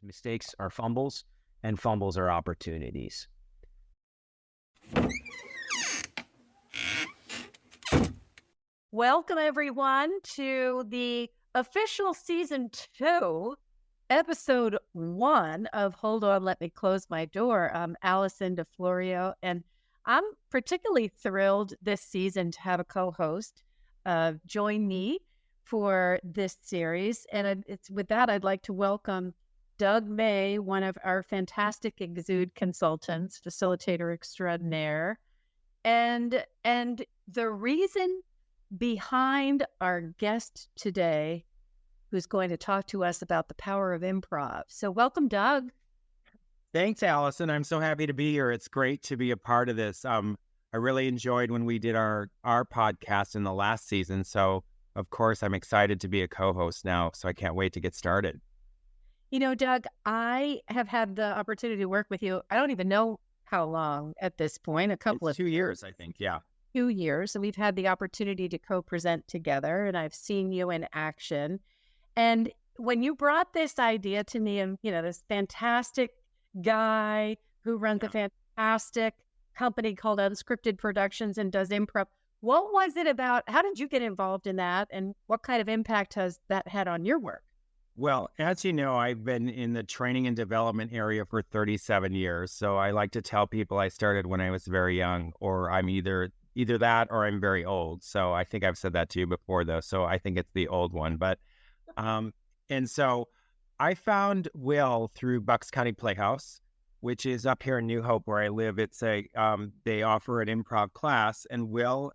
Mistakes are fumbles, and fumbles are opportunities. Welcome, everyone, to the official season 2, episode 1 of Hold On, Let Me Close My Door. I'm Allison DeFlorio, and I'm particularly thrilled this season to have a co-host join me for this series. And it's with that, I'd like to welcome Doug May, one of our fantastic Exude consultants, facilitator extraordinaire. And the reason behind our guest today, who's going to talk to us about the power of improv. So welcome, Doug. Thanks, Allison. I'm so happy to be here. It's great to be a part of this. I really enjoyed when we did our podcast in the last season. So, of course, I'm excited to be a co-host now. So I can't wait to get started. You know, Doug, I have had the opportunity to work with you. I don't even know how long at this point. It's 2 years, I think. Yeah. 2 years. And we've had the opportunity to co-present together, and I've seen you in action. And when you brought this idea to me, and this fantastic guy who runs a fantastic company called Unscripted Productions and does improv, what was it about? How did you get involved in that, and what kind of impact has that had on your work? Well, as you know, I've been in the training and development area for 37 years. So I like to tell people I started when I was very young, or I'm either that or I'm very old. So I think I've said that to you before, though. So I think it's the old one. But and so I found Will through Bucks County Playhouse, which is up here in New Hope where I live. It's they offer an improv class, and Will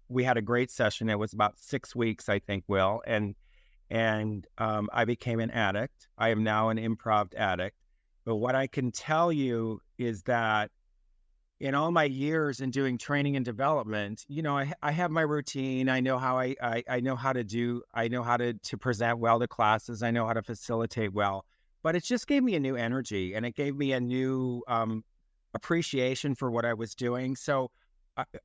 we had a great session. It was about 6 weeks, I think, Will, and I became an addict. I am now an improv addict. But what I can tell you is that in all my years in doing training and development, I have my routine. I know how I know how to present well to classes. I know how to facilitate well, but it just gave me a new energy, and it gave me a new appreciation for what I was doing. So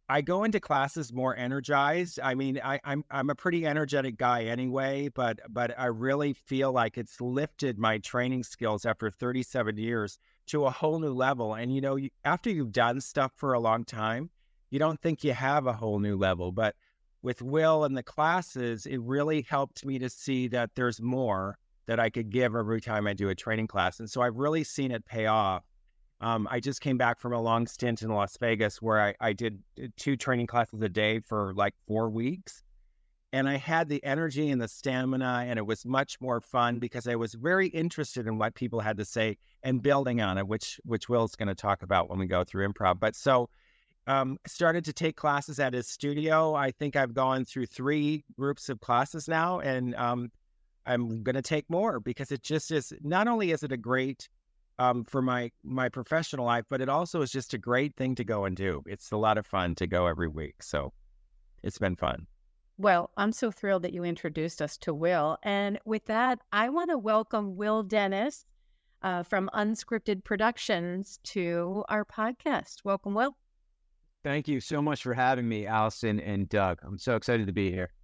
I go into classes more energized. I mean, I'm a pretty energetic guy anyway, but I really feel like it's lifted my training skills after 37 years to a whole new level. And, after you've done stuff for a long time, you don't think you have a whole new level. But with Will and the classes, it really helped me to see that there's more that I could give every time I do a training class. And so I've really seen it pay off. I just came back from a long stint in Las Vegas where I did 2 training classes a day for like 4 weeks. And I had the energy and the stamina, and it was much more fun because I was very interested in what people had to say and building on it, which Will's going to talk about when we go through improv. But so started to take classes at his studio. I think I've gone through 3 groups of classes now, and I'm going to take more because it just is, not only is it a great for my professional life, but it also is just a great thing to go and do. It's a lot of fun to go every week. So it's been fun. Well, I'm so thrilled that you introduced us to Will. And with that, I want to welcome Will Dennis from Unscripted Productions to our podcast. Welcome, Will. Thank you so much for having me, Allison and Doug. I'm so excited to be here.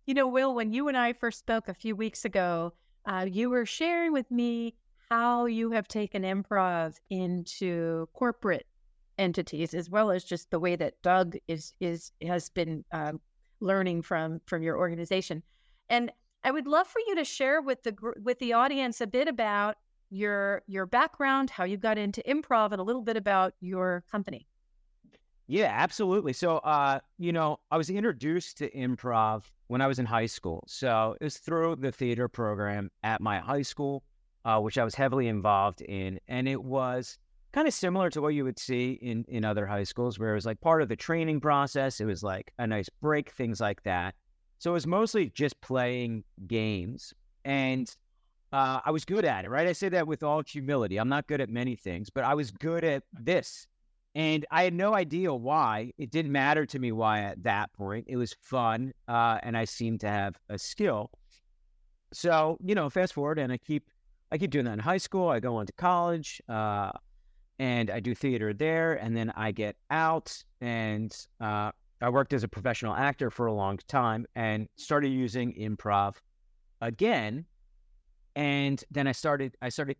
Will, when you and I first spoke a few weeks ago, you were sharing with me how you have taken improv into corporate entities, as well as just the way that Doug has been learning from your organization. And I would love for you to share with the audience a bit about your background, how you got into improv, and a little bit about your company. Yeah, absolutely. So, I was introduced to improv when I was in high school. So it was through the theater program at my high school, which I was heavily involved in. And it was kind of similar to what you would see in other high schools, where it was like part of the training process. It was like a nice break, things like that. So it was mostly just playing games. And I was good at it, right? I say that with all humility. I'm not good at many things, but I was good at this. And I had no idea why. It didn't matter to me why at that point. It was fun, and I seemed to have a skill. So, fast forward, and I keep doing that in high school. I go on to college, and I do theater there, and then I get out, and I worked as a professional actor for a long time and started using improv again. And then I started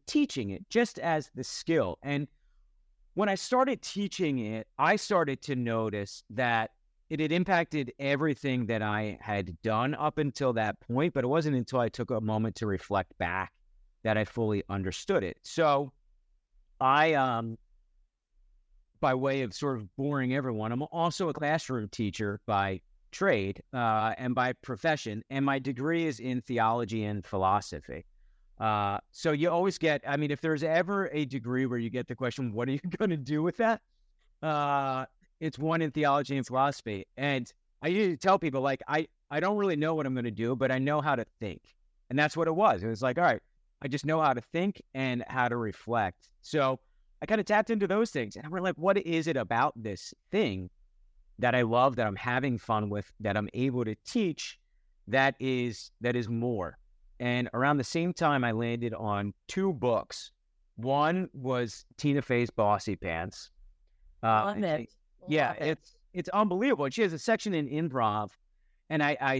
teaching it just as the skill. And when I started teaching it, I started to notice that it had impacted everything that I had done up until that point, but it wasn't until I took a moment to reflect back that I fully understood it. So I, by way of sort of boring everyone, I'm also a classroom teacher by trade and by profession, and my degree is in theology and philosophy. So you always get, I mean, if there's ever a degree where you get the question, what are you going to do with that? It's one in theology and philosophy. And I usually tell people, like, I don't really know what I'm going to do, but I know how to think. And that's what it was. It was like, all right, I just know how to think and how to reflect. So I kind of tapped into those things. And we're like, what is it about this thing that I love, that I'm having fun with, that I'm able to teach, that is more? And around the same time, I landed on 2 books. One was Tina Fey's Bossy Pants. Love it. Yeah, Love it. it's unbelievable. And she has a section in improv, and I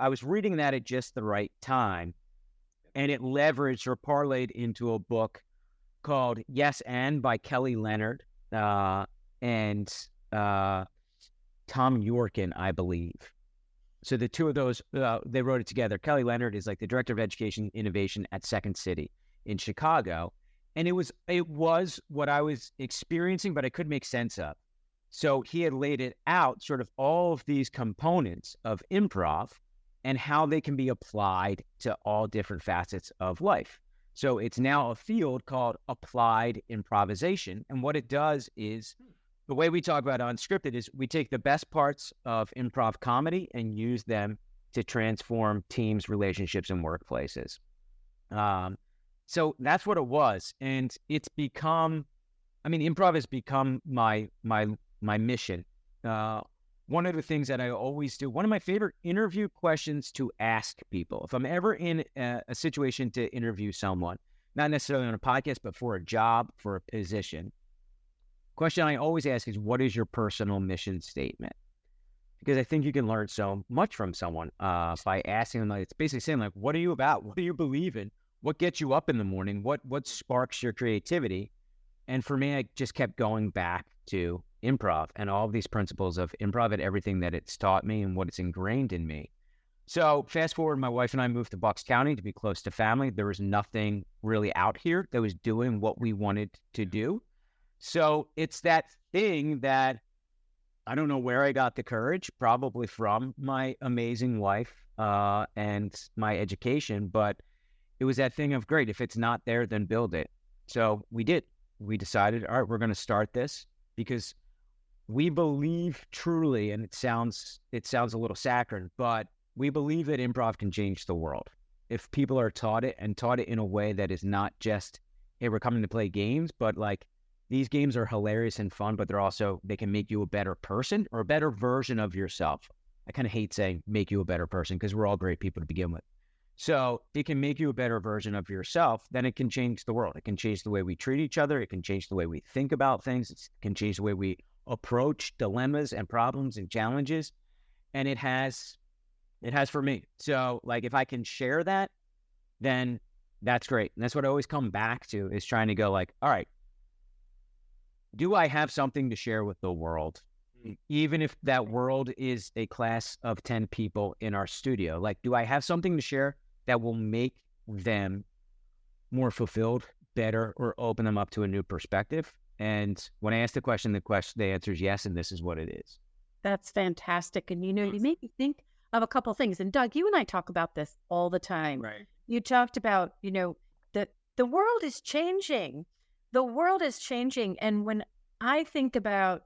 was reading that at just the right time, and it leveraged or parlayed into a book called Yes and by Kelly Leonard and Tom Yorkin, I believe. So the 2 of those, they wrote it together. Kelly Leonard is like the director of education innovation at Second City in Chicago. And it was what I was experiencing, but I couldn't make sense of. So he had laid it out, sort of all of these components of improv and how they can be applied to all different facets of life. So it's now a field called applied improvisation. And what it does is, the way we talk about unscripted is we take the best parts of improv comedy and use them to transform teams, relationships, and workplaces. So that's what it was. And it's become, I mean, improv has become my mission. One of the things that I always do, one of my favorite interview questions to ask people, if I'm ever in a situation to interview someone, not necessarily on a podcast, but for a job, for a position, question I always ask is, what is your personal mission statement? Because I think you can learn so much from someone by asking them. Like, it's basically saying, like, what are you about? What do you believe in? What gets you up in the morning? What sparks your creativity? And for me, I just kept going back to improv and all of these principles of improv and everything that it's taught me and what it's ingrained in me. So fast forward, my wife and I moved to Bucks County to be close to family. There was nothing really out here that was doing what we wanted to do. So it's that thing that I don't know where I got the courage, probably from my amazing wife and my education, but it was that thing of, great, if it's not there, then build it. So we did. We decided, all right, we're going to start this because we believe truly, and it sounds a little saccharine, but we believe that improv can change the world. If people are taught it and taught it in a way that is not just, hey, we're coming to play games, but like, these games are hilarious and fun, but they can make you a better person or a better version of yourself. I kind of hate saying make you a better person because we're all great people to begin with. So it can make you a better version of yourself, then it can change the world. It can change the way we treat each other. It can change the way we think about things. It can change the way we approach dilemmas and problems and challenges. And it has for me. So like, if I can share that, then that's great. And that's what I always come back to, is trying to go like, all right, do I have something to share with the world? Even if that world is a class of 10 people in our studio, like, do I have something to share that will make them more fulfilled, better, or open them up to a new perspective? And when I ask the question, the answer is yes, and this is what it is. That's fantastic. And, you made me think of a couple of things. And Doug, you and I talk about this all the time. Right. You talked about, that the world is changing. The world is changing. And when I think about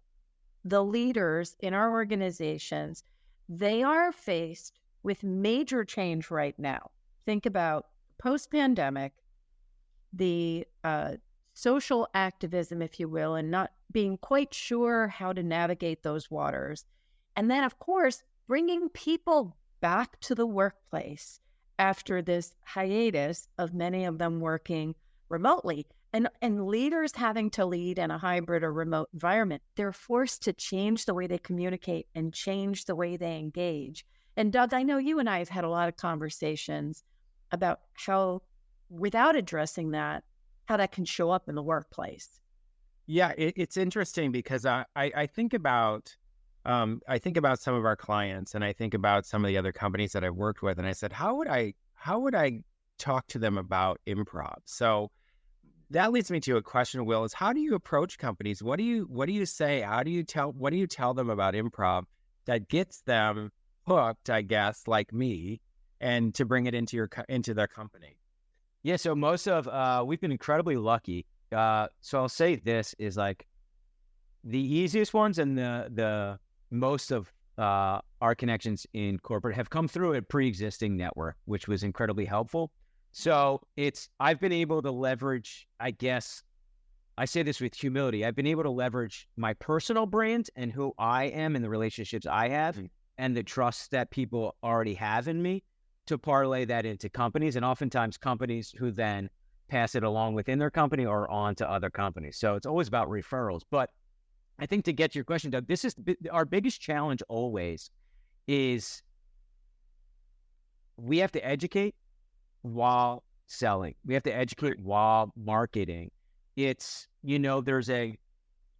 the leaders in our organizations, they are faced with major change right now. Think about post-pandemic, the social activism, if you will, and not being quite sure how to navigate those waters. And then, of course, bringing people back to the workplace after this hiatus of many of them working remotely. And leaders having to lead in a hybrid or remote environment, they're forced to change the way they communicate and change the way they engage. And Doug, I know you and I have had a lot of conversations about how without addressing that, how that can show up in the workplace. Yeah, it's interesting because I think about some of our clients, and I think about some of the other companies that I've worked with, and I said, how would I talk to them about improv? So that leads me to a question, Will, is how do you approach companies? What do you say? What do you tell them about improv that gets them hooked, I guess, like me, and to bring it into their company? Yeah, so we've been incredibly lucky. So I'll say this is like the easiest ones and the most of our connections in corporate have come through a pre-existing network, which was incredibly helpful. So I've been able to leverage, I guess, I say this with humility, I've been able to leverage my personal brand and who I am and the relationships I have and the trust that people already have in me to parlay that into companies, and oftentimes companies who then pass it along within their company or on to other companies. So it's always about referrals. But I think to get to your question, Doug, this is our biggest challenge always is we have to educate while selling. We have to educate while marketing. It's, there's a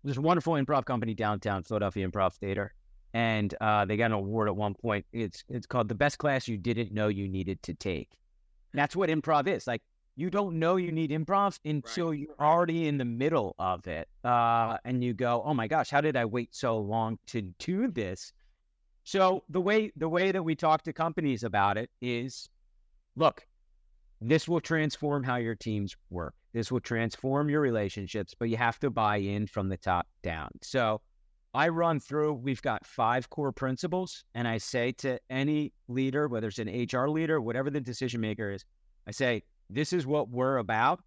wonderful improv company downtown, Philadelphia Improv Theater. And they got an award at one point. It's called the best class you didn't know you needed to take. And that's what improv is. Like, you don't know you need improv until you're already in the middle of it. And you go, oh my gosh, how did I wait so long to do this? So the way that we talk to companies about it is, look, this will transform how your teams work. This will transform your relationships, but you have to buy in from the top down. So we've got 5 core principles, and I say to any leader, whether it's an HR leader, whatever the decision maker is, I say, this is what we're about.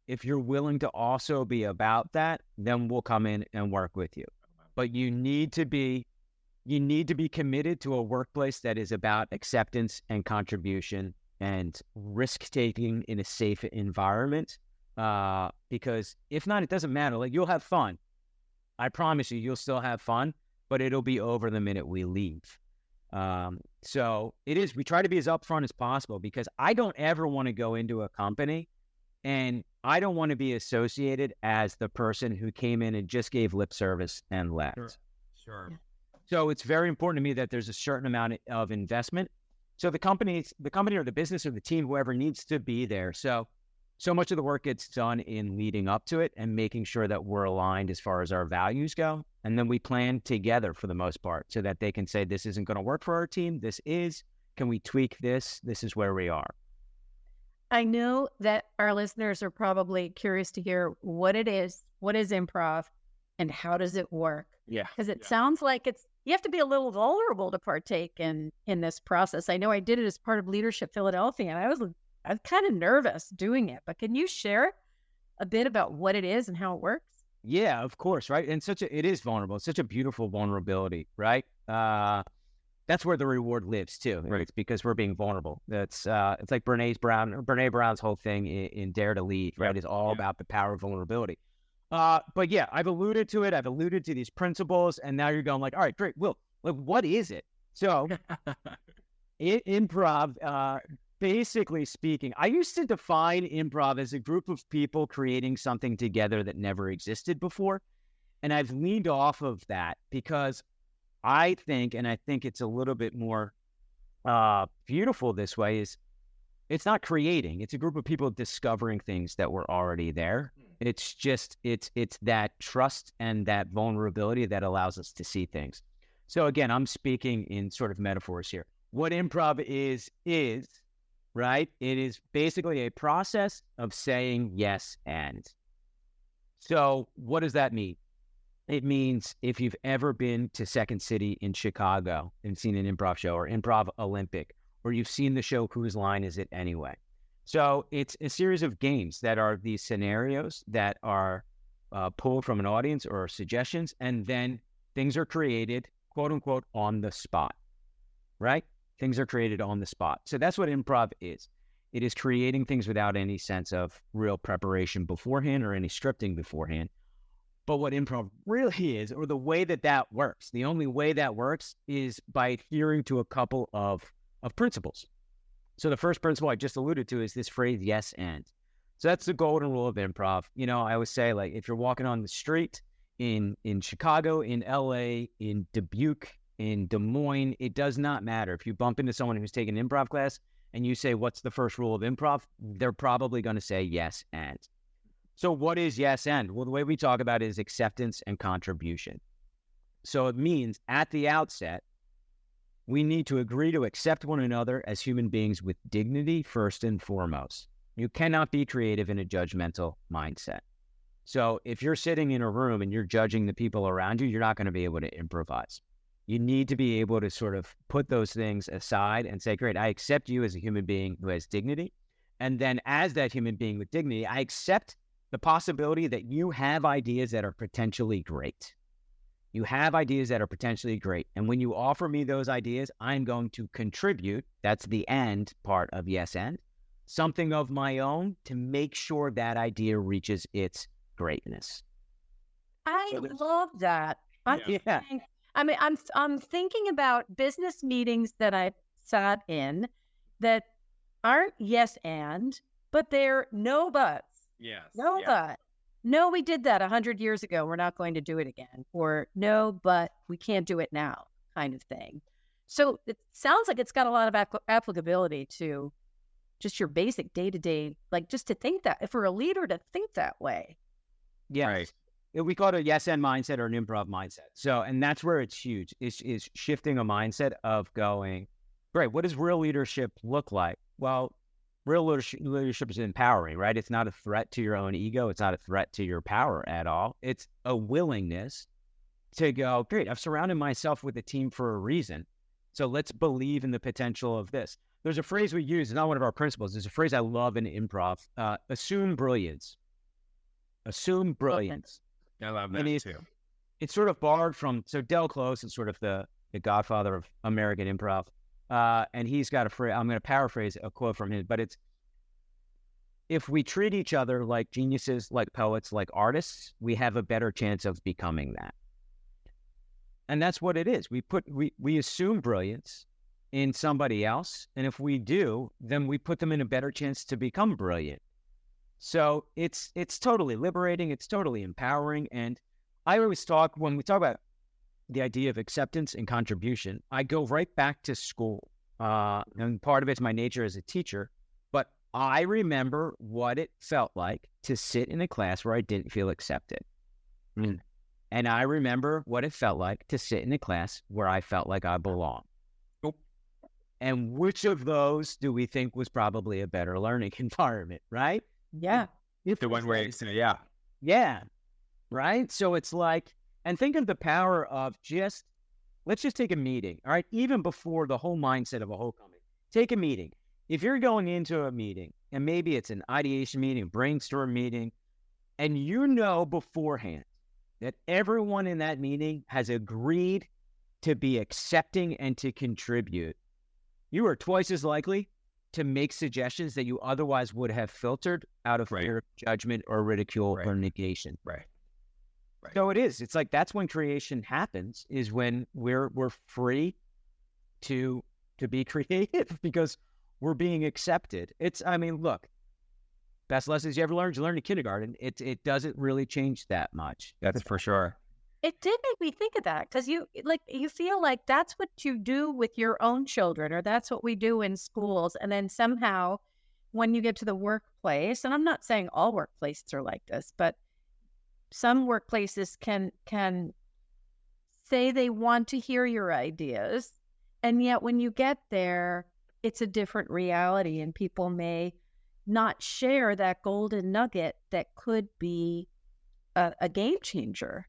If you're willing to also be about that, then we'll come in and work with you. But you need to be committed to a workplace that is about acceptance and contribution and risk-taking in a safe environment. Because if not, it doesn't matter. Like, you'll have fun. I promise you'll still have fun, but it'll be over the minute we leave. So we try to be as upfront as possible, because I don't ever want to go into a company and I don't want to be associated as the person who came in and just gave lip service and left. Sure. So it's very important to me that there's a certain amount of investment. So the company or the business or the team, whoever needs to be there. So much of the work gets done in leading up to it and making sure that we're aligned as far as our values go. And then we plan together for the most part so that they can say, this isn't going to work for our team. Can we tweak this? This is where we are. I know that our listeners are probably curious to hear what it is. What is improv and how does it work? Yeah. Because it sounds like you have to be a little vulnerable to partake in this process. I know I did it as part of Leadership Philadelphia, and I was kind of nervous doing it. But can you share a bit about what it is and how it works? Yeah, of course, right? And it is vulnerable. It's such a beautiful vulnerability, right? That's where the reward lives too. Right? It's because we're being vulnerable. It's like Brene Brown's whole thing in Dare to Lead, right? It's all about the power of vulnerability. But yeah, I've alluded to it. I've alluded to these principles, and now you're going like, all right, great. Will, like, what is it? So improv, basically speaking, I used to define improv as a group of people creating something together that never existed before. And I've leaned off of that because I think it's a little bit more beautiful this way, is it's not creating. It's a group of people discovering things that were already there. It's just, it's that trust and that vulnerability that allows us to see things. So again, I'm speaking in sort of metaphors here. What improv is, right? It is basically a process of saying yes and. So what does that mean? It means if you've ever been to Second City in Chicago and seen an improv show or Improv Olympic, or you've seen the show Whose Line Is It Anyway? So it's a series of games that are these scenarios that are pulled from an audience or suggestions, and then things are created, quote unquote, on the spot, right? Things are created on the spot. So that's what improv is. It is creating things without any sense of real preparation beforehand or any scripting beforehand. But what improv really is, or the way that works, the only way that works is by adhering to a couple of principles. So the first principle I just alluded to is this phrase, yes and. So that's the golden rule of improv. You know, I always say, like, if you're walking on the street in Chicago, in LA, in Dubuque, in Des Moines, it does not matter. If you bump into someone who's taken an improv class and you say, what's the first rule of improv? They're probably going to say yes and. So what is yes and? Well, the way we talk about it is acceptance and contribution. So it means at the outset, we need to agree to accept one another as human beings with dignity first and foremost. You cannot be creative in a judgmental mindset. So if you're sitting in a room and you're judging the people around you, you're not going to be able to improvise. You need to be able to sort of put those things aside and say, great, I accept you as a human being who has dignity. And then as that human being with dignity, I accept the possibility that you have ideas that are potentially great. You have ideas that are potentially great. And when you offer me those ideas, I'm going to contribute, that's the end part of yes and, something of my own to make sure that idea reaches its greatness. I love that. Yeah. I mean, I'm thinking about business meetings that I've sat in that aren't yes and, but they're no buts. Yes. No but. No, we did that 100 years ago. We're not going to do it again. Or no, but we can't do it now, kind of thing. So it sounds like it's got a lot of applicability to just your basic day-to-day, like just to think that, if we're a leader, to think that way. Yeah. Right. We call it a yes and mindset or an improv mindset. So, and that's where it's huge, is shifting a mindset of going, great, what does real leadership look like? Well, real leadership is empowering, right? It's not a threat to your own ego. It's not a threat to your power at all. It's a willingness to go, great, I've surrounded myself with a team for a reason. So let's believe in the potential of this. There's a phrase we use, it's not one of our principles. There's a phrase I love in improv, assume brilliance. Assume brilliance. I love that too. It's sort of borrowed from, so Del Close is sort of the godfather of American improv. And he's got a phrase, I'm going to paraphrase a quote from him, but it's, if we treat each other like geniuses, like poets, like artists, we have a better chance of becoming that. And that's what it is. We assume brilliance in somebody else. And if we do, then we put them in a better chance to become brilliant. So it's totally liberating. It's totally empowering. And I always talk, when we talk about the idea of acceptance and contribution, I go right back to school. And part of it's my nature as a teacher, but I remember what it felt like to sit in a class where I didn't feel accepted. And I remember what it felt like to sit in a class where I felt like I belonged. And which of those do we think was probably a better learning environment, right? Yeah. The one where you say, yeah. Yeah. Right? So it's like, and think of the power of just, let's just take a meeting, all right? Even before the whole mindset of a whole company, take a meeting. If you're going into a meeting, and maybe it's an ideation meeting, a brainstorm meeting, and you know beforehand that everyone in that meeting has agreed to be accepting and to contribute, you are twice as likely to make suggestions that you otherwise would have filtered out of fear of judgment or ridicule or negation. Right. So it is. It's like that's when creation happens, is when we're free to be creative because we're being accepted. Look, best lessons you ever learned, you learned in kindergarten. It doesn't really change that much. That's for sure. It did make me think of that, because you feel like that's what you do with your own children, or that's what we do in schools. And then somehow when you get to the workplace, and I'm not saying all workplaces are like this, but some workplaces can say they want to hear your ideas. And yet when you get there, it's a different reality, and people may not share that golden nugget that could be a game changer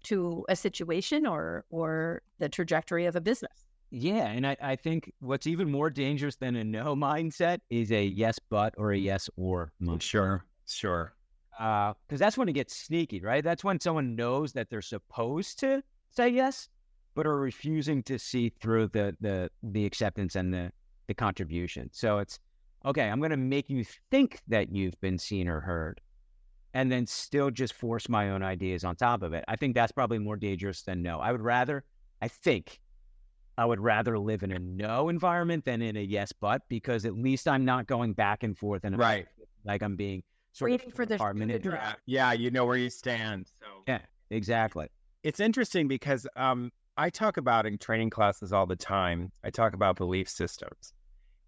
to a situation or the trajectory of a business. Yeah. And I think what's even more dangerous than a no mindset is a yes, but, or a yes, or mindset. Sure. Because that's when it gets sneaky, right? That's when someone knows that they're supposed to say yes, but are refusing to see through the acceptance and the contribution. So it's, okay, I'm going to make you think that you've been seen or heard, and then still just force my own ideas on top of it. I think that's probably more dangerous than no. I would rather live in a no environment than in a yes, but, because at least I'm not going back and forth and like I'm being sort Waiting of for the shoe to department. drop. Yeah, you know where you stand. So Yeah, exactly. it's interesting because I talk about in training classes all the time. I talk about belief systems,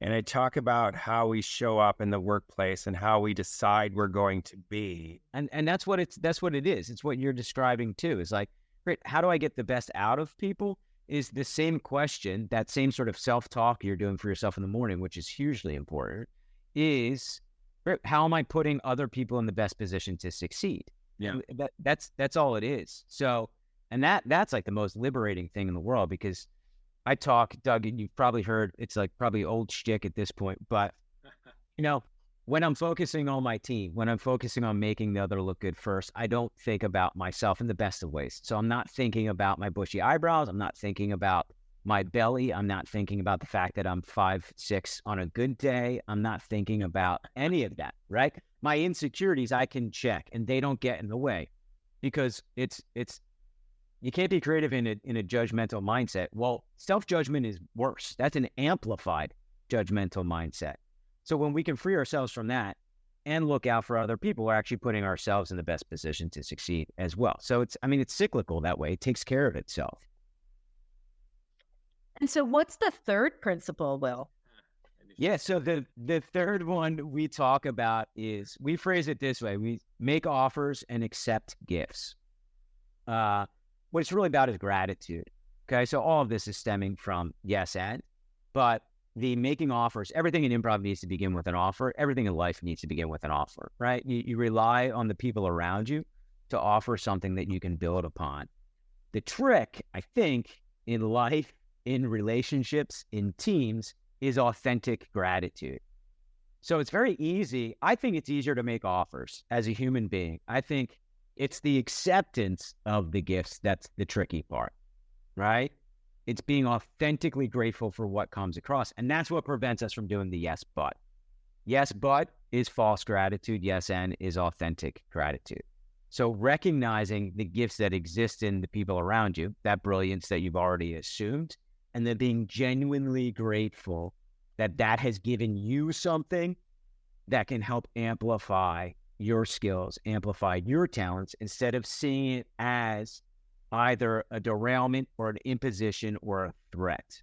and I talk about how we show up in the workplace and how we decide we're going to be. And that's what it is. It's what you're describing too. It's like, great, how do I get the best out of people? Is the same question, that same sort of self-talk you're doing for yourself in the morning, which is hugely important, is great, how am I putting other people in the best position to succeed? Yeah. That's all it is. So, and that's like the most liberating thing in the world, because I talk, Doug, and you've probably heard, it's like probably old shtick at this point, but you know, when I'm focusing on my team, when I'm focusing on making the other look good first, I don't think about myself in the best of ways. So I'm not thinking about my bushy eyebrows. I'm not thinking about my belly. I'm not thinking about the fact that I'm 5'6" on a good day. I'm not thinking about any of that, right? My insecurities I can check, and they don't get in the way, because it's you can't be creative in a judgmental mindset. Well, self-judgment is worse. That's an amplified judgmental mindset. So when we can free ourselves from that and look out for other people, we're actually putting ourselves in the best position to succeed as well. So it's cyclical that way. It takes care of itself. And so what's the third principle, Will? Yeah. So the third one we talk about is, we phrase it this way: we make offers and accept gifts. What it's really about is gratitude. Okay. So all of this is stemming from yes and, but the making offers, everything in improv needs to begin with an offer. Everything in life needs to begin with an offer, right? You rely on the people around you to offer something that you can build upon. The trick, I think, in life, in relationships, in teams, is authentic gratitude. So it's very easy. I think it's easier to make offers as a human being. I think it's the acceptance of the gifts that's the tricky part, right? It's being authentically grateful for what comes across. And that's what prevents us from doing the yes, but. Yes, but is false gratitude. Yes, and is authentic gratitude. So recognizing the gifts that exist in the people around you, that brilliance that you've already assumed, and then being genuinely grateful that that has given you something that can help amplify your skills, amplify your talents, instead of seeing it as either a derailment or an imposition or a threat.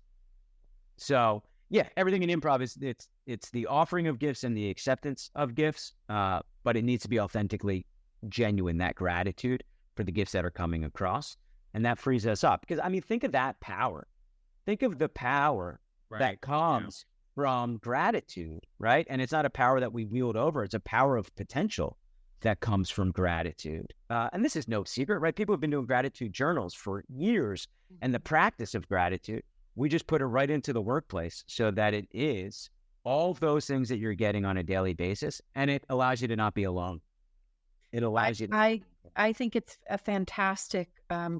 So yeah, everything in improv is it's the offering of gifts and the acceptance of gifts, but it needs to be authentically genuine, that gratitude for the gifts that are coming across. And that frees us up. Because think of that power. Think of the power that comes from gratitude, right? And it's not a power that we wield over. It's a power of potential that comes from gratitude. And this is no secret, right? People have been doing gratitude journals for years. And the practice of gratitude, we just put it right into the workplace so that it is all of those things that you're getting on a daily basis. And it allows you to not be alone. It allows you to... I think it's a fantastic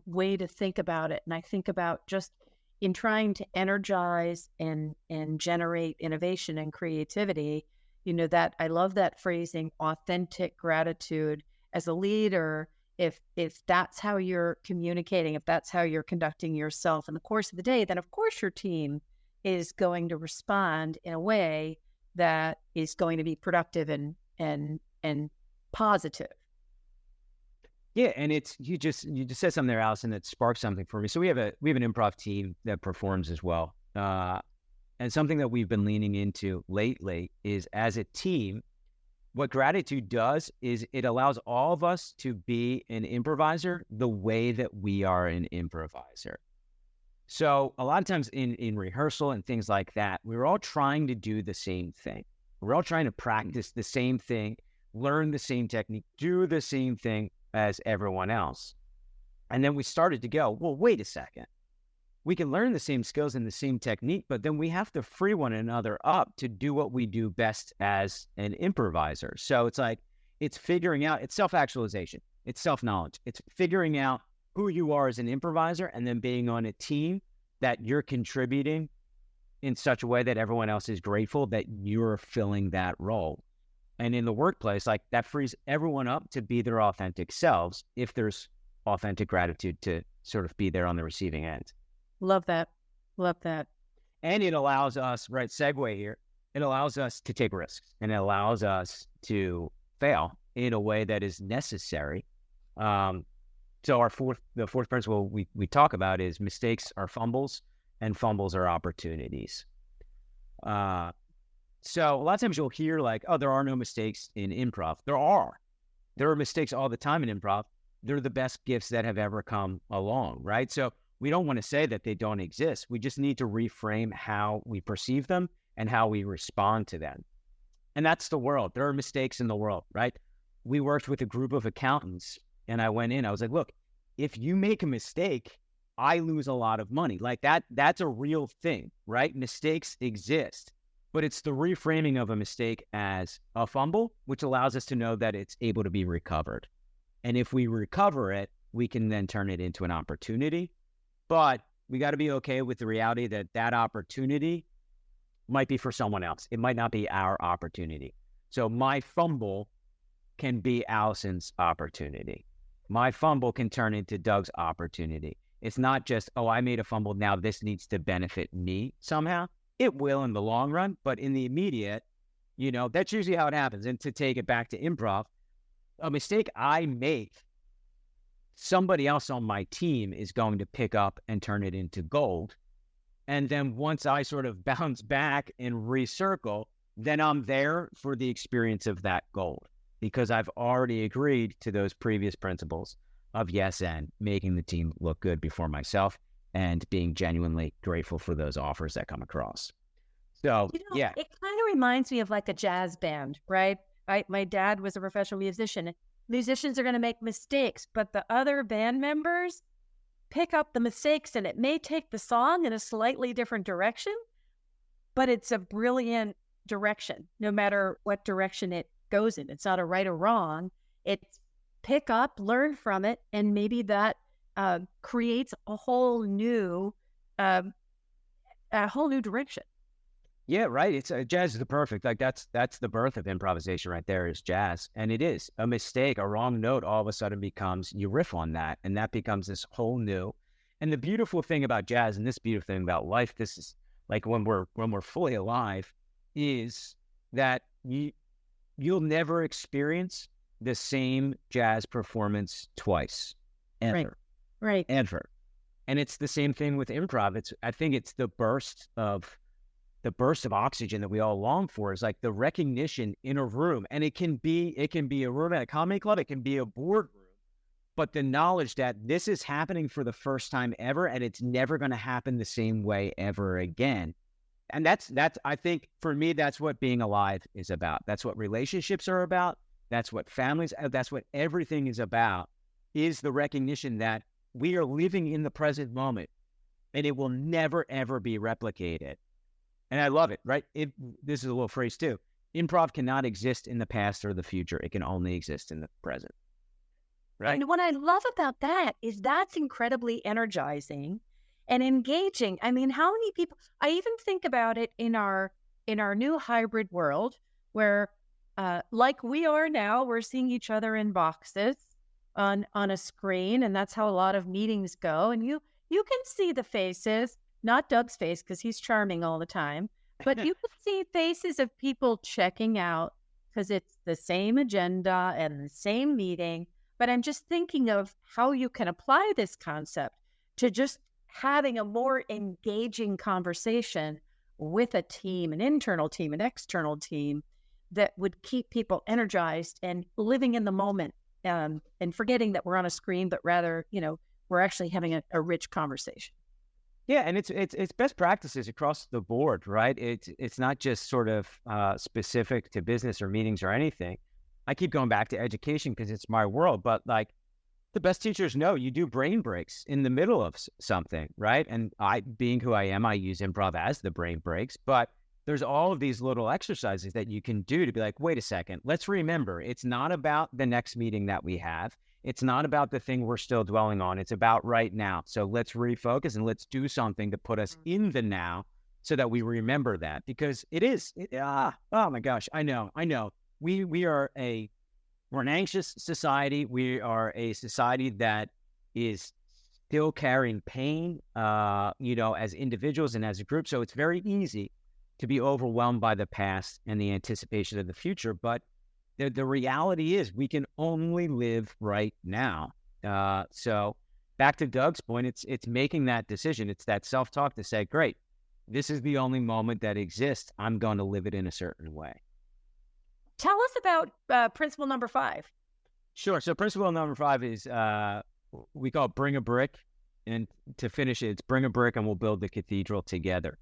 way to think about it. And I think about just in trying to energize and generate innovation and creativity, that I love that phrasing, authentic gratitude. As a leader, if that's how you're communicating, if that's how you're conducting yourself in the course of the day, then of course your team is going to respond in a way that is going to be productive and positive. Yeah, and it's you just said something there, Allison, that sparked something for me. So we have an improv team that performs as well. And something that we've been leaning into lately is, as a team, what gratitude does is it allows all of us to be an improviser the way that we are an improviser. So a lot of times in rehearsal and things like that, we're all trying to do the same thing. We're all trying to practice the same thing, learn the same technique, do the same thing as everyone else. And then we started to go, well, wait a second. We can learn the same skills and the same technique, but then we have to free one another up to do what we do best as an improviser. So it's figuring out, it's self-actualization, it's self-knowledge, it's figuring out who you are as an improviser, and then being on a team that you're contributing in such a way that everyone else is grateful that you're filling that role. And in the workplace, that frees everyone up to be their authentic selves if there's authentic gratitude to sort of be there on the receiving end. Love that. Love that. And it allows us, right, segue here, it allows us to take risks, and it allows us to fail in a way that is necessary. So the fourth principle we talk about is mistakes are fumbles and fumbles are opportunities. So a lot of times you'll hear like, oh, there are no mistakes in improv. There are mistakes all the time in improv. They're the best gifts that have ever come along, right? So we don't want to say that they don't exist. We just need to reframe how we perceive them and how we respond to them. And that's the world. There are mistakes in the world, right? We worked with a group of accountants and I went in, I was like, look, if you make a mistake, I lose a lot of money. Like that's a real thing, right? Mistakes exist, but it's the reframing of a mistake as a fumble, which allows us to know that it's able to be recovered. And if we recover it, we can then turn it into an opportunity. But we got to be okay with the reality that that opportunity might be for someone else. It might not be our opportunity. So my fumble can be Allison's opportunity. My fumble can turn into Doug's opportunity. It's not just, oh, I made a fumble. Now this needs to benefit me somehow. It will in the long run, but in the immediate, that's usually how it happens. And to take it back to improv, a mistake I make, somebody else on my team is going to pick up and turn it into gold. And then once I sort of bounce back and recircle, then I'm there for the experience of that gold because I've already agreed to those previous principles of yes and making the team look good before myself and being genuinely grateful for those offers that come across. So, yeah. It kind of reminds me of like a jazz band, right? My dad was a professional musician. Musicians are going to make mistakes, but the other band members pick up the mistakes and it may take the song in a slightly different direction, but it's a brilliant direction, no matter what direction it goes in. It's not a right or wrong. It's pick up, learn from it, and maybe that creates a whole new direction. Yeah, right. It's jazz is the perfect, like that's the birth of improvisation right there is jazz. And it is a mistake, a wrong note all of a sudden becomes, you riff on that and that becomes this whole new. And the beautiful thing about jazz and this beautiful thing about life, this is like when we're fully alive, is that you'll never experience the same jazz performance twice, ever. Right. Ever. And it's the same thing with improv. I think it's the burst of oxygen that we all long for is like the recognition in a room. And it can be a room at a comedy club. It can be a boardroom, but the knowledge that this is happening for the first time ever, and it's never going to happen the same way ever again. And that's, I think for me, that's what being alive is about. That's what relationships are about. That's what families, that's what everything is about, is the recognition that we are living in the present moment and it will never, ever be replicated. And I love it, right? This is a little phrase too. Improv cannot exist in the past or the future. It can only exist in the present, right? And what I love about that is that's incredibly energizing and engaging. I mean, how many people, I even think about it in our new hybrid world where like we are now, we're seeing each other in boxes on a screen, and that's how a lot of meetings go. And you can see the faces. Not Doug's face, because he's charming all the time. But you can see faces of people checking out because it's the same agenda and the same meeting. But I'm just thinking of how you can apply this concept to just having a more engaging conversation with a team, an internal team, an external team, that would keep people energized and living in the moment and forgetting that we're on a screen, but rather, we're actually having a rich conversation. Yeah, and it's best practices across the board, right? It's not just sort of specific to business or meetings or anything. I keep going back to education because it's my world, but like the best teachers know you do brain breaks in the middle of something, right? And I, being who I am, I use improv as the brain breaks, but there's all of these little exercises that you can do to be like, wait a second, let's remember, it's not about the next meeting that we have. It's not about the thing we're still dwelling on. It's about right now. So let's refocus and let's do something to put us in the now so that we remember that, because oh my gosh, I know. We're an anxious society. We are a society that is still carrying pain, as individuals and as a group. So it's very easy to be overwhelmed by the past and the anticipation of the future. But the reality is we can only live right now. So back to Doug's point, it's making that decision. It's that self-talk to say, great, this is the only moment that exists. I'm going to live it in a certain way. Tell us about principle number 5. Sure. So principle number 5 is we call it bring a brick. And to finish it, it's bring a brick and we'll build the cathedral together.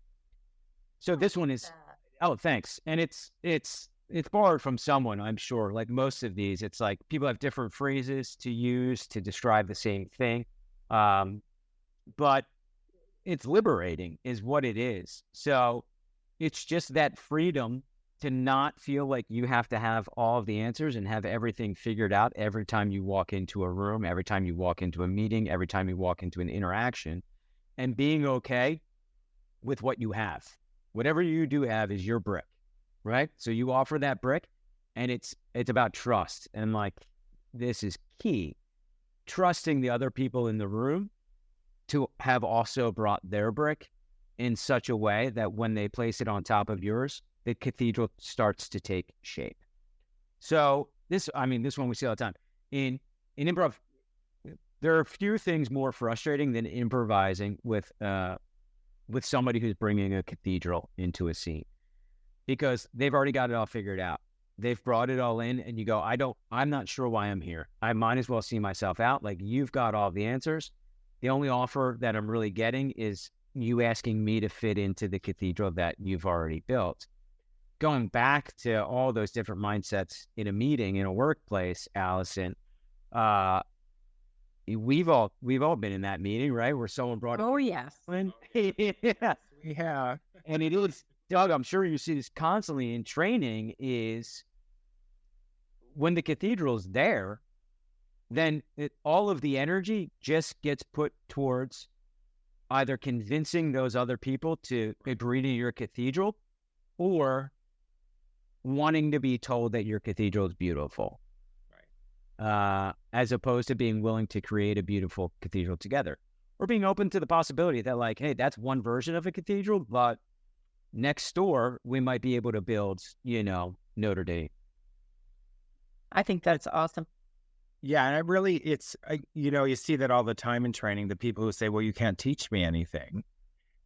So this one is, thanks. And it's borrowed from someone, I'm sure. Like most of these, it's like people have different phrases to use to describe the same thing. But it's liberating is what it is. So it's just that freedom to not feel like you have to have all of the answers and have everything figured out every time you walk into a room, every time you walk into a meeting, every time you walk into an interaction, and being okay with what you have. Whatever you do have is your brick, right? So you offer that brick, and it's about trust. And like, this is key. Trusting the other people in the room to have also brought their brick in such a way that when they place it on top of yours, the cathedral starts to take shape. So this one we see all the time. In improv, there are a few things more frustrating than improvising with somebody who's bringing a cathedral into a scene, because they've already got it all figured out. They've brought it all in, and you go, I'm not sure why I'm here. I might as well see myself out. Like, you've got all the answers. The only offer that I'm really getting is you asking me to fit into the cathedral that you've already built. Going back to all those different mindsets in a meeting, in a workplace, Allison, we've all been in that meeting, right? Where someone brought. Oh, yes. Yeah, we have. And it is, Doug, I'm sure you see this constantly in training, is when the cathedral's there, then all of the energy just gets put towards either convincing those other people to agree to your cathedral, or wanting to be told that your cathedral is beautiful, right? As opposed to being willing to create a beautiful cathedral together, or being open to the possibility that, like, hey, that's one version of a cathedral, but next door we might be able to build, Notre Dame. I think that's awesome. Yeah, and you see that all the time in training, the people who say, well, you can't teach me anything.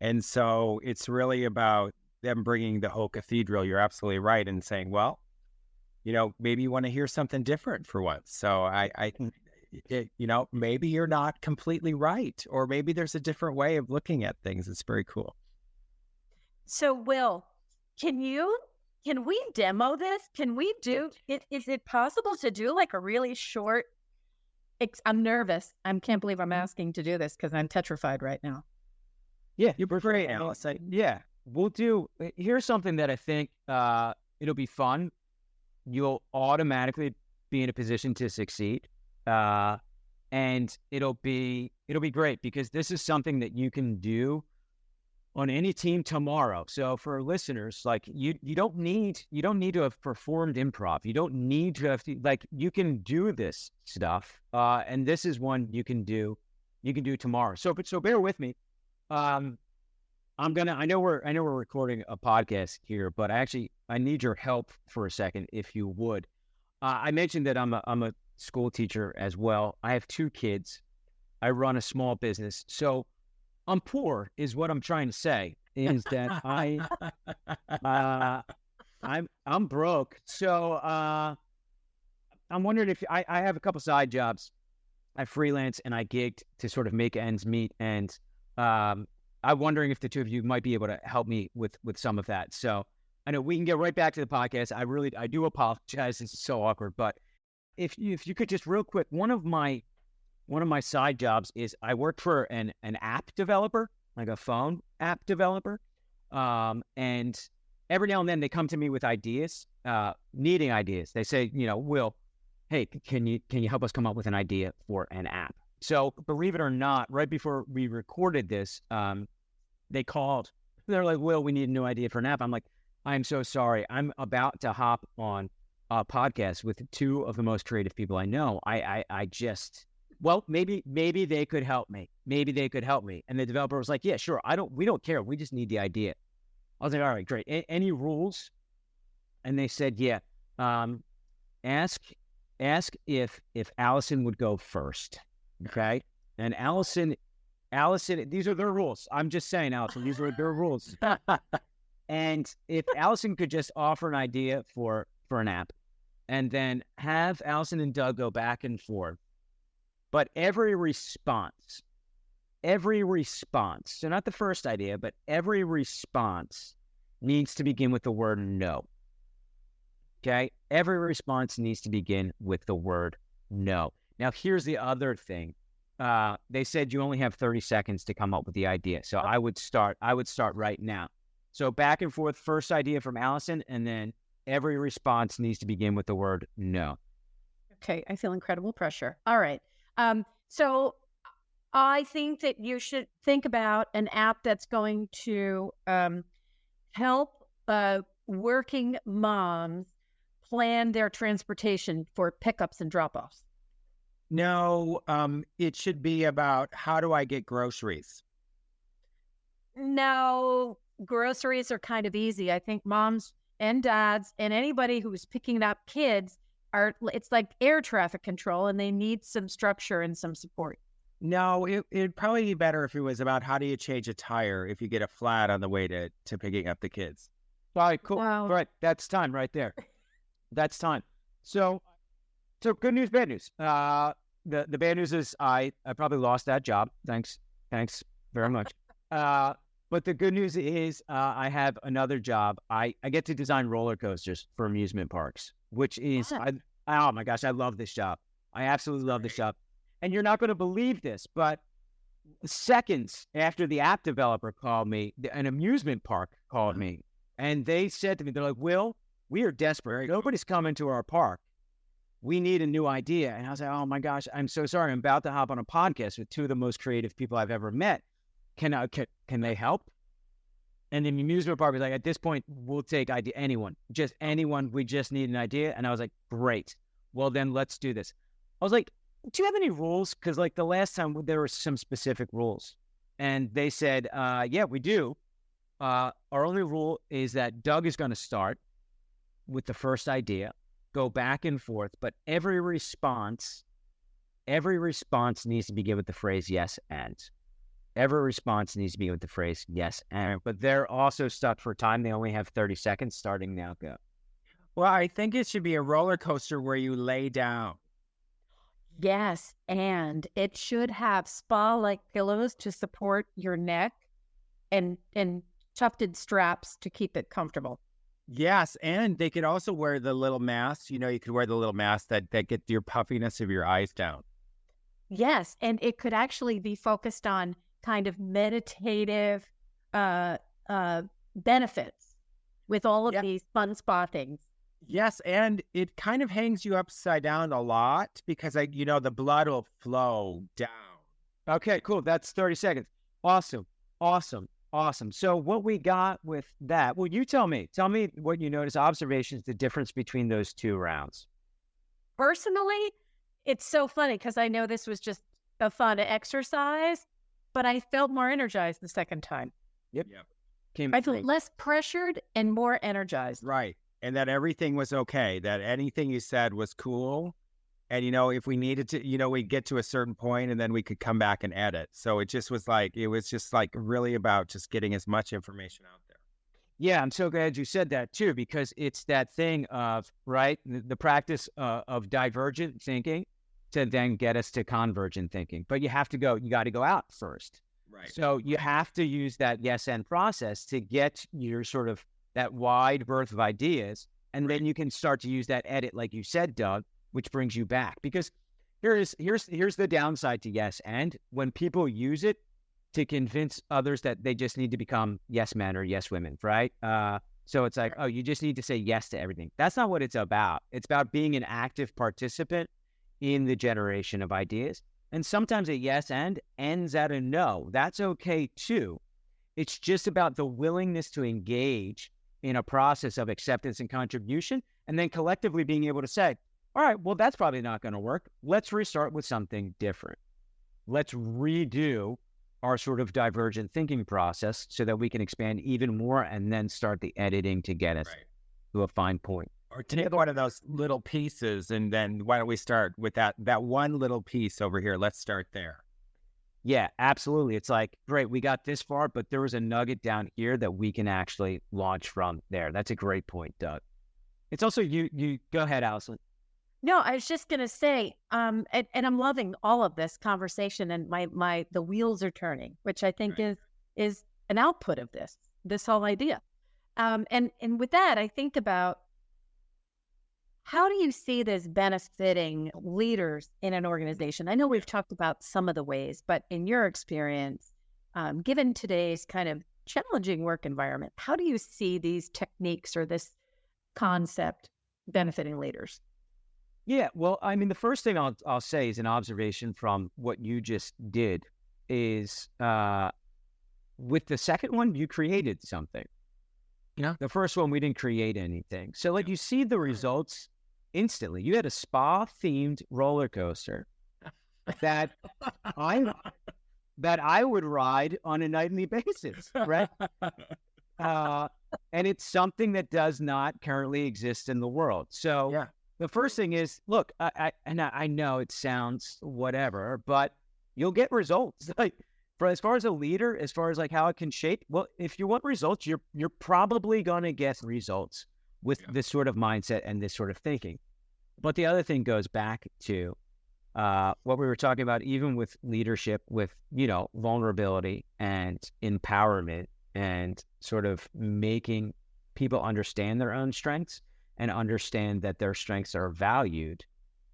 And so it's really about them bringing the whole cathedral. You're absolutely right in saying, well, maybe you want to hear something different for once. So maybe you're not completely right, or maybe there's a different way of looking at things. It's very cool. So, Will, can we demo this? Can we do it? Is it possible to do like a really short? I'm nervous. I can't believe I'm asking to do this because I'm petrified right now. Yeah, you're great, Alice. Yeah. We'll do, here's something that I think it'll be fun. You'll automatically be in a position to succeed. And it'll be great, because this is something that you can do on any team tomorrow. So for listeners, like, you don't need to have performed improv. You don't need to have you can do this stuff. And this is one you can do tomorrow. So bear with me. I know we're recording a podcast here, but I need your help for a second, if you would. I mentioned that I'm a school teacher as well. I have 2 kids. I run a small business. So I'm poor, is what I'm trying to say, is that I'm broke. So I'm wondering if I have a couple side jobs. I freelance and I gigged to sort of make ends meet, and I'm wondering if the 2 of you might be able to help me with some of that. So I know we can get right back to the podcast. I do apologize. This is so awkward, but if you could just real quick, one of my side jobs is I work for an app developer, like a phone app developer. And every now and then they come to me with ideas, needing ideas. They say, Will, hey, can you help us come up with an idea for an app? So believe it or not, right before we recorded this, they called. They're like, Will, we need a new idea for an app. I'm like, I'm so sorry. I'm about to hop on a podcast with 2 of the most creative people I know. Well, maybe they could help me. Maybe they could help me. And the developer was like, yeah, sure. We don't care. We just need the idea. I was like, all right, great. Any rules? And they said, yeah. ask if Allison would go first. Okay. And Allison, these are their rules. I'm just saying, Allison, these are their rules. And if Allison could just offer an idea for an app, and then have Allison and Doug go back and forth, but every response, so not the first idea, but every response needs to begin with the word no. Okay? Every response needs to begin with the word no. Now, here's the other thing. They said you only have 30 seconds to come up with the idea. So I would start right now. So back and forth, first idea from Allison, and then every response needs to begin with the word no. Okay, I feel incredible pressure. All right. So I think that you should think about an app that's going to help working moms plan their transportation for pickups and drop-offs. No, it should be about how do I get groceries? No, groceries are kind of easy. I think moms and dads and anybody who's picking up kids it's like air traffic control, and they need some structure and some support. No, it'd probably be better if it was about how do you change a tire if you get a flat on the way to picking up the kids. All right, cool. Wow. All right, that's time right there. That's time. So good news, bad news. The bad news is I probably lost that job. Thanks very much. But the good news is I have another job. I get to design roller coasters for amusement parks, which is, oh my gosh, I love this job. I absolutely love this job. And you're not going to believe this, but seconds after the app developer called me, an amusement park called me, and they said to me, they're like, Will, we are desperate. Nobody's coming to our park. We need a new idea. And I was like, oh my gosh, I'm so sorry. I'm about to hop on a podcast with two of the most creative people I've ever met. Can they help? And the amusement park was like, at this point, we'll take idea. Just anyone. We just need an idea. And I was like, great. Well, then let's do this. I was like, do you have any rules? Because like the last time there were some specific rules. And they said, yeah, we do. Our only rule is that Doug is going to start with the first idea, go back and forth, but every response needs to begin with the phrase yes and. Every response needs to be with the phrase yes and. But they're also stuck for time. They only have 30 seconds starting now. Go. Well, I think it should be a roller coaster where you lay down. Yes, and it should have spa-like pillows to support your neck and tufted straps to keep it comfortable. Yes, and they could also wear the little masks. You could wear the little masks that get your puffiness of your eyes down. Yes, and it could actually be focused on kind of meditative benefits with all of these fun spa things. Yes, and it kind of hangs you upside down a lot because, the blood will flow down. Okay, cool. That's 30 seconds. Awesome. So what we got with that, well, you tell me what you notice, observations, the difference between those two rounds. Personally, it's so funny because I know this was just a fun exercise, but I felt more energized the second time. Yep. I felt less pressured and more energized. Right. And that everything was okay, that anything you said was cool. And, if we needed to, we'd get to a certain point and then we could come back and edit. So it was just really about just getting as much information out there. Yeah, I'm so glad you said that too, because it's that thing of, right, the practice of divergent thinking to then get us to convergent thinking. But you got to go out first. Right. So you have to use that yes and process to get your sort of that wide berth of ideas. And then you can start to use that edit, like you said, Doug, which brings you back. Because here's the downside to yes and. When people use it to convince others that they just need to become yes men or yes women, right? So it's like, oh, you just need to say yes to everything. That's not what it's about. It's about being an active participant in the generation of ideas. And sometimes a yes and ends at a no. That's okay too. It's just about the willingness to engage in a process of acceptance and contribution, and then collectively being able to say, all right, well, that's probably not going to work. Let's restart with something different. Let's redo our sort of divergent thinking process so that we can expand even more and then start the editing to get us to a fine point. Or take one of those little pieces, and then why don't we start with that one little piece over here? Let's start there. Yeah, absolutely. It's like, great, we got this far, but there was a nugget down here that we can actually launch from there. That's a great point, Doug. It's also you go ahead, Allison. No, I was just gonna say, and I'm loving all of this conversation, and the wheels are turning, which I think is an output of this whole idea. And with that, I think about, how do you see this benefiting leaders in an organization? I know we've talked about some of the ways, but in your experience, given today's kind of challenging work environment, how do you see these techniques or this concept benefiting leaders? Yeah, well, I mean, the first thing I'll say is an observation from what you just did is with the second one, you created something. Yeah. The first one, we didn't create anything. So like you see the results instantly. You had a spa-themed roller coaster that I would ride on a nightly basis, right? And it's something that does not currently exist in the world. So the first thing is, look, I know it sounds whatever, but you'll get results. Like, for as far as a leader, as far as like how it can shape, well, if you want results, you're probably going to get results with this sort of mindset and this sort of thinking. But the other thing goes back to what we were talking about, even with leadership, with, vulnerability and empowerment and sort of making people understand their own strengths and understand that their strengths are valued.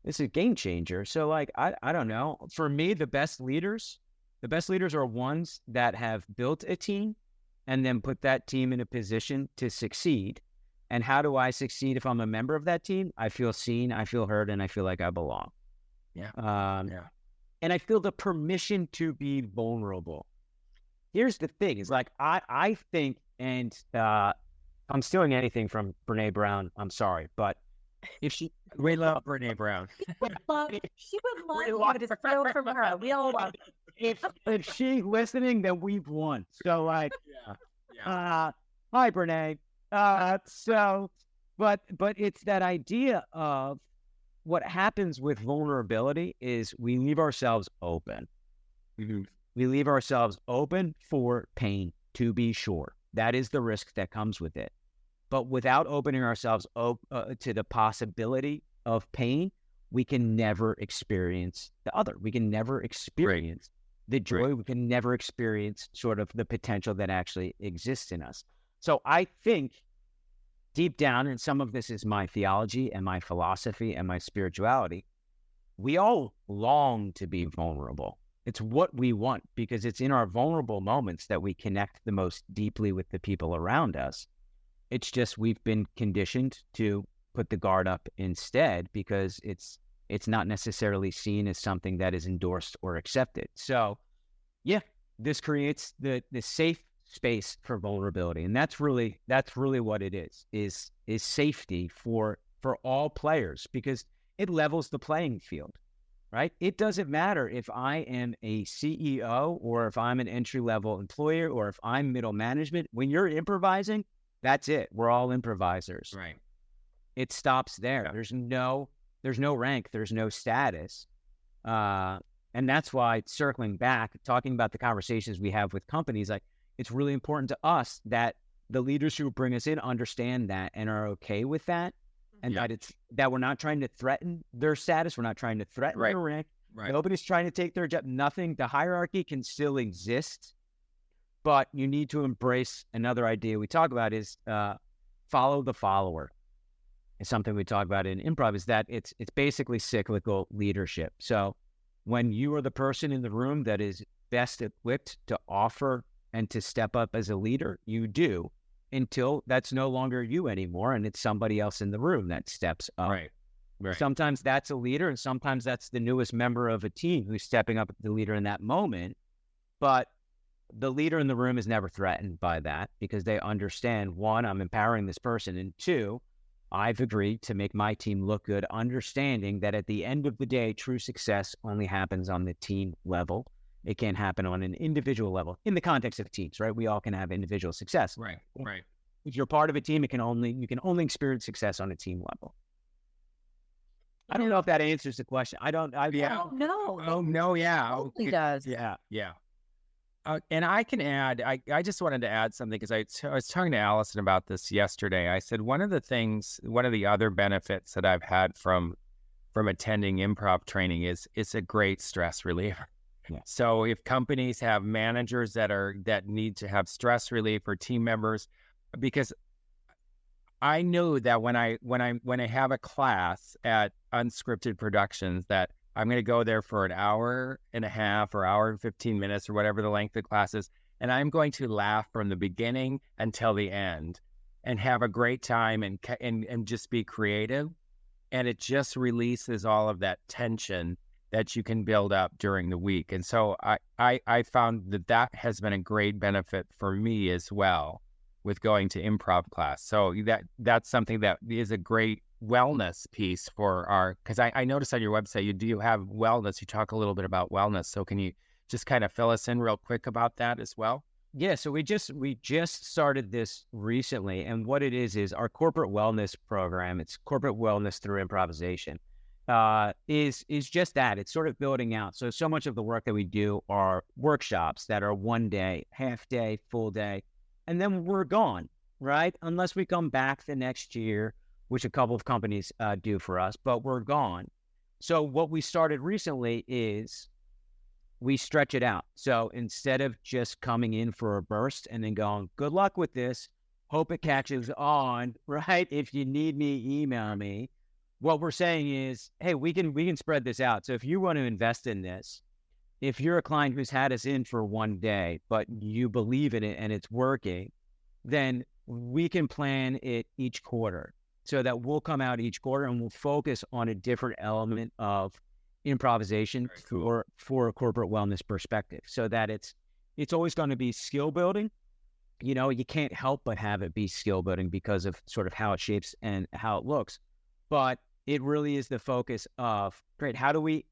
It's a game changer. So like, I don't know, for me, the best leaders are ones that have built a team and then put that team in a position to succeed. And how do I succeed if I'm a member of that team? I feel seen, I feel heard, and I feel like I belong. And I feel the permission to be vulnerable. Here's the thing, is like, I think, and I'm stealing anything from Brene Brown, I'm sorry, but if we love Brene Brown. She would love you to steal from her. We all love it. If she's listening, then we've won. So like, hi Brene. But it's that idea of what happens with vulnerability is we leave ourselves open. Mm-hmm. We leave ourselves open for pain, to be sure. That is the risk that comes with it. But without opening ourselves to the possibility of pain, we can never experience the other. We can never experience the joy. We can never experience sort of the potential that actually exists in us. So I think deep down, and some of this is my theology and my philosophy and my spirituality, we all long to be vulnerable. It's what we want, because it's in our vulnerable moments that we connect the most deeply with the people around us. It's just we've been conditioned to put the guard up instead, because it's not necessarily seen as something that is endorsed or accepted. So yeah, this creates the safe space for vulnerability. And that's really what it is safety for all players, because it levels the playing field, right? It doesn't matter if I am a CEO or if I'm an entry-level employer or if I'm middle management. When you're improvising, that's it. We're all improvisers. Right. It stops there. Yeah. There's no rank. There's no status. And that's why, circling back, talking about the conversations we have with companies, like, it's really important to us that the leaders who bring us in understand that and are okay with that. And that we're not trying to threaten their status. We're not trying to threaten their rank. Right. Nobody's trying to take their job. Nothing. The hierarchy can still exist, but you need to embrace another idea we talk about is follow the follower. It's something we talk about in improv, is that it's basically cyclical leadership. So when you are the person in the room that is best equipped to offer and to step up as a leader, you do, until that's no longer you anymore and it's somebody else in the room that steps up. Right. Sometimes that's a leader, and sometimes that's the newest member of a team who's stepping up as the leader in that moment. But the leader in the room is never threatened by that, because they understand, one, I'm empowering this person, and two, I've agreed to make my team look good, understanding that at the end of the day, true success only happens on the team level. It can't happen on an individual level in the context of teams, right? We all can have individual success. Right. if you're part of a team, you can only experience success on a team level. I don't know if that answers the question. Yeah. Oh, no. Oh, no. Yeah. Totally does. Yeah. Yeah. And I can add, I just wanted to add something because I was talking to Allison about this yesterday. I said, one of the other benefits that I've had from attending improv training is it's a great stress reliever. Yeah. So if companies have managers that need to have stress relief for team members, because I know that when I have a class at Unscripted Productions, that I'm going to go there for an hour and a half or hour and 15 minutes or whatever the length of the class is, and I'm going to laugh from the beginning until the end and have a great time and just be creative, and it just releases all of that tension that you can build up during the week. And so I found that has been a great benefit for me as well with going to improv class. So that's something that is a great wellness piece for because I noticed on your website you have wellness. You talk a little bit about wellness. So can you just kind of fill us in real quick about that as well? Yeah, so we just started this recently, and what it is our corporate wellness program. It's corporate wellness through improvisation. Is just that. It's sort of building out. So much of the work that we do are workshops that are 1 day, half day, full day, and then we're gone, right? Unless we come back the next year, which a couple of companies do for us, but we're gone. So what we started recently is we stretch it out. So instead of just coming in for a burst and then going, good luck with this, hope it catches on, right? If you need me, email me. What we're saying is, hey, we can spread this out. So if you want to invest in this, if you're a client who's had us in for 1 day, but you believe in it and it's working, then we can plan it each quarter so that we'll come out each quarter and we'll focus on a different element of improvisation for a corporate wellness perspective, so that it's always going to be skill building. You can't help but have it be skill building because of sort of how it shapes and how it looks. But it really is the focus of, great, how do we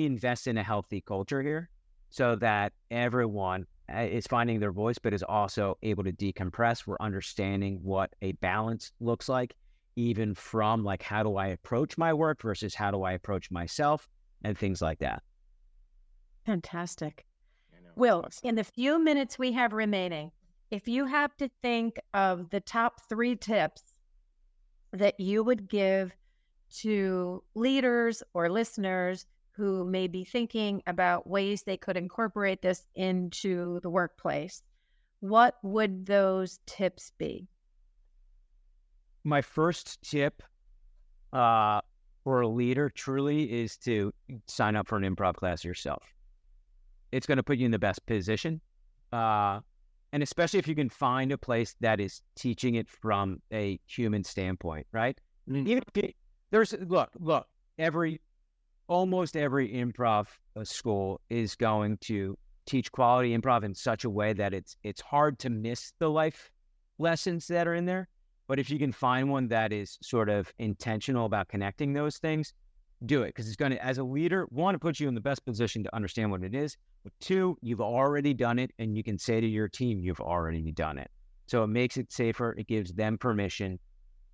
invest in a healthy culture here so that everyone is finding their voice, but is also able to decompress. We're understanding what a balance looks like, even from like, how do I approach my work versus how do I approach myself and things like that. Fantastic. Will, in the few minutes we have remaining, if you have to think of the top 3 tips that you would give to leaders or listeners who may be thinking about ways they could incorporate this into the workplace, what would those tips be? My first tip for a leader truly is to sign up for an improv class yourself. It's going to put you in the best position. And especially if you can find a place that is teaching it from a human standpoint, right? Even if there's, look, almost every improv school is going to teach quality improv in such a way that it's hard to miss the life lessons that are in there. But if you can find one that is sort of intentional about connecting those things, do it, because it's going to, as a leader, 1, put you in the best position to understand what it is. But 2, you've already done it, and you can say to your team, you've already done it. So it makes it safer. It gives them permission.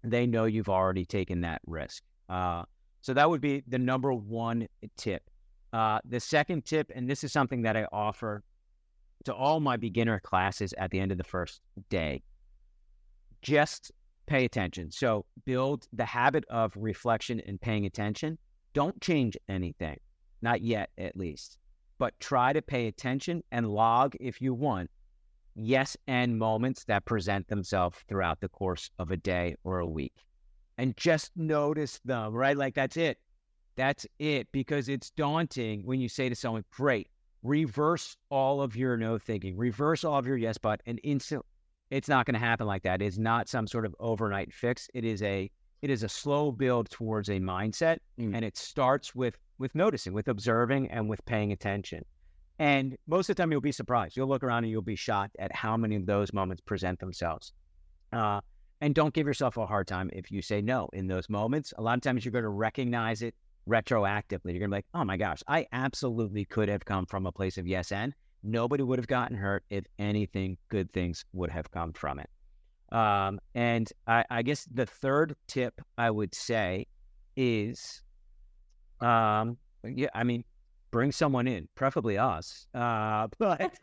They know you've already taken that risk. So that would be the number 1 tip. The second tip, and this is something that I offer to all my beginner classes at the end of the first day, just pay attention. So build the habit of reflection and paying attention. Don't change anything, not yet at least, but try to pay attention and log, if you want, yes and moments that present themselves throughout the course of a day or a week. And just notice them, right? Like, that's it. That's it. Because it's daunting when you say to someone, great, reverse all of your no thinking, reverse all of your yes, but, and instantly. It's not going to happen like that. It's not some sort of overnight fix. It is a slow build towards a mindset. And it starts with noticing, with observing, and with paying attention. And most of the time you'll be surprised. You'll look around and you'll be shocked at how many of those moments present themselves. And don't give yourself a hard time if you say no in those moments. A lot of times you're going to recognize it retroactively. You're going to be like, oh my gosh, I absolutely could have come from a place of yes and. Nobody would have gotten hurt. If anything, good things would have come from it. And I guess the third tip I would say is, yeah, I mean, bring someone in, preferably us. But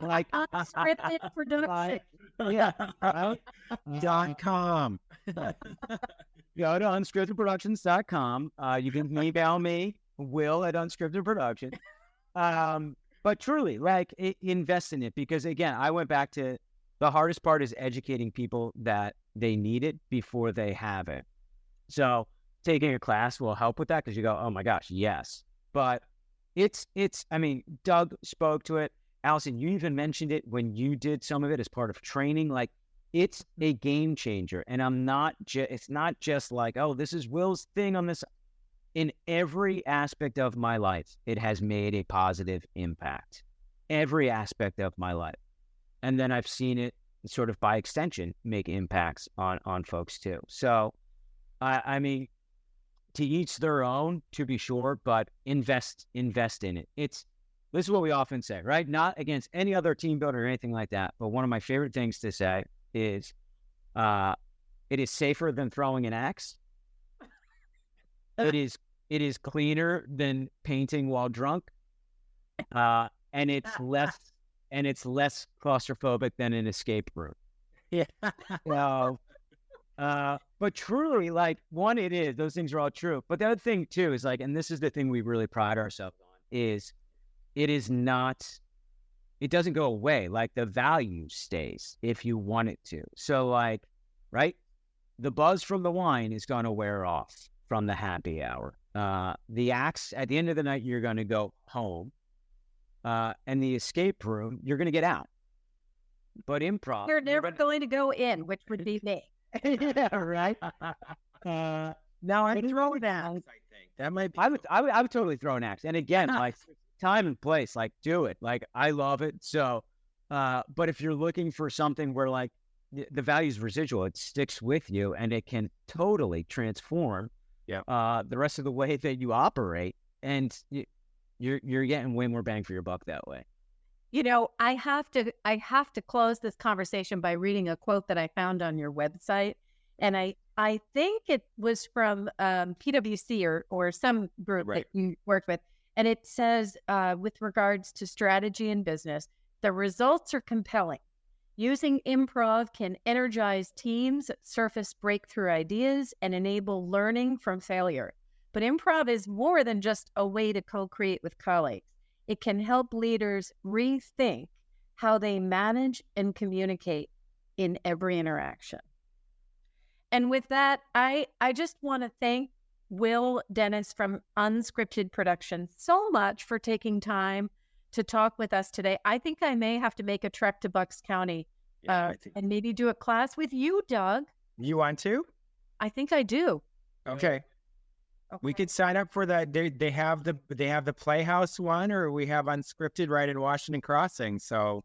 like, Unscripted production. yeah, .com. go to unscriptedproductions.com. You can email me, Will at unscriptedproduction. But truly, like, invest in it, because again, I went back to the hardest part is educating people that they need it before they have it. So taking a class will help with that, because you go, oh my gosh, yes. But I mean, Doug spoke to it. Allison, you even mentioned it when you did some of it as part of training. Like, it's a game changer. And it's not just like, oh, this is Will's thing on this. In every aspect of my life, it has made a positive impact. Every aspect of my life. And then I've seen it sort of by extension make impacts on folks too. So, I mean, to each their own, to be sure, but invest in it. This is what we often say, right? Not against any other team builder or anything like that, but one of my favorite things to say is, it is safer than throwing an axe. It is cleaner than painting while drunk, and it's less claustrophobic than an escape room. Yeah. So, but truly, like, one, it is, those things are all true. But the other thing too is, like, and this is the thing we really pride ourselves on, is it doesn't go away. Like, the value stays if you want it to. So, like, right, the buzz from the wine is going to wear off from the happy hour. The axe, at the end of the night, you're going to go home. And the escape room, you're going to get out. But improv, You're never going to go in, which would be me. yeah, right. Now I throw an axe. I think that might be. I would totally throw an axe. And again, like, time and place, like, do it. Like, I love it. So, but if you're looking for something where, like, the value is residual, it sticks with you, and it can totally transform the rest of the way that you operate, and you're getting way more bang for your buck that way. You know, I have to close this conversation by reading a quote that I found on your website, and I think it was from PwC or some group that you worked with, and it says, with regards to strategy and business, the results are compelling. Using improv can energize teams, surface breakthrough ideas, and enable learning from failure. But improv is more than just a way to co-create with colleagues. It can help leaders rethink how they manage and communicate in every interaction. And with that, I just want to thank Will Dennis from Unscripted Productions so much for taking time to talk with us today. I think I may have to make a trek to Bucks County and maybe do a class with you, Doug. You want to? I think I do. Okay. We could sign up for that. They have the Playhouse one, or we have Unscripted right in Washington Crossing. So,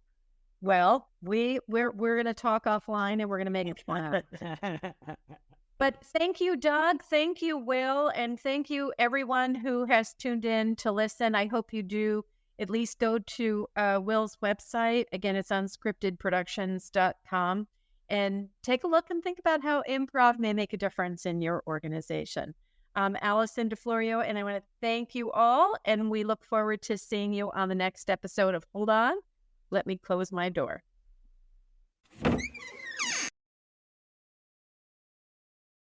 well, we're going to talk offline, and we're going to make it fun. But thank you, Doug. Thank you, Will, and thank you everyone who has tuned in to listen. I hope you do at least go to Will's website. Again, it's unscriptedproductions.com, and take a look and think about how improv may make a difference in your organization. I'm Allison DeFlorio, and I want to thank you all, and we look forward to seeing you on the next episode of Hold On, Let Me Close My Door.